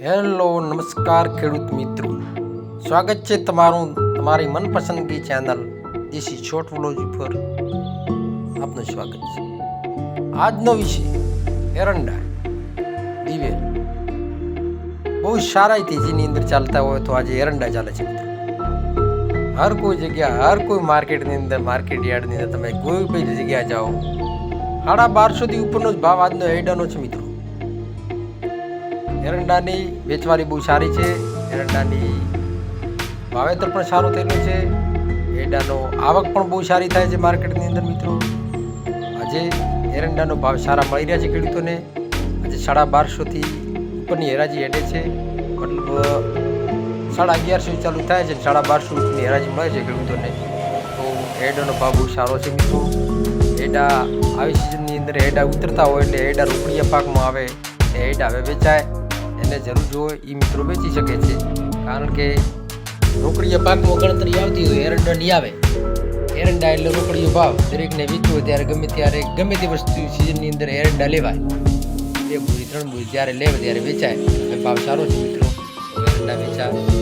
Hello નમસ્કાર ખેડૂત મિત્રો, સ્વાગત છે તમારું તમારી મનપસંદગી ચેનલ દેશી શોર્ટ વ્લોગ પર આપનું સ્વાગત છે. આજનો વિષય એરંડા દિવેલ બહુ સારા તેજીની અંદર ચાલતા હોય તો આજે એરંડા ચાલે છે મિત્રો. હર કોઈ જગ્યા હર કોઈ માર્કેટની અંદર માર્કેટ યાર્ડની અંદર તમે કોઈ બી જગ્યા જાઓ 1250 ઉપરનો જ ભાવ આજનો એરંડાનો છે મિત્રો. એરંડાની વેચવારી બહુ સારી છે. એરંડાની વાવેતર પણ સારું થયેલું છે. એરંડાનો આવક પણ બહુ સારી થાય છે માર્કેટની અંદર મિત્રો. આજે એરંડાનો ભાવ સારા મળી રહ્યા છે ખેડૂતોને. આજે 1250 ઉપરની હરાજી હેડે છે, મતલબ 1150 ચાલુ થાય છે, 1250 ઉપરની હરાજી મળે છે ખેડૂતોને. તો એરંડાનો ભાવ બહુ સારો છે મિત્રો. એરંડા આવી સિઝનની અંદર એરંડા ઉતરતા હોય એટલે એરંડા રોકડીયા પાકમાં આવે, એરંડા હવે વેચાય એને જરૂર જોઈએ એ મિત્રો વેચી શકે છે. કારણ કે રોકડીયા પાકમાં ગણતરી આવતી હોય, એરંડા નહીં આવે. એરંડા એટલે રોકડીયો ભાવ, દરેકને વેચવું હોય ત્યારે ગમે તે વસ્તુ સિઝનની અંદર એરંડા લેવાય. 2 બોરી 3 બોરી જ્યારે લેવાય ત્યારે વેચાય. ભાવ સારો છે મિત્રો. એરંડા વેચાય.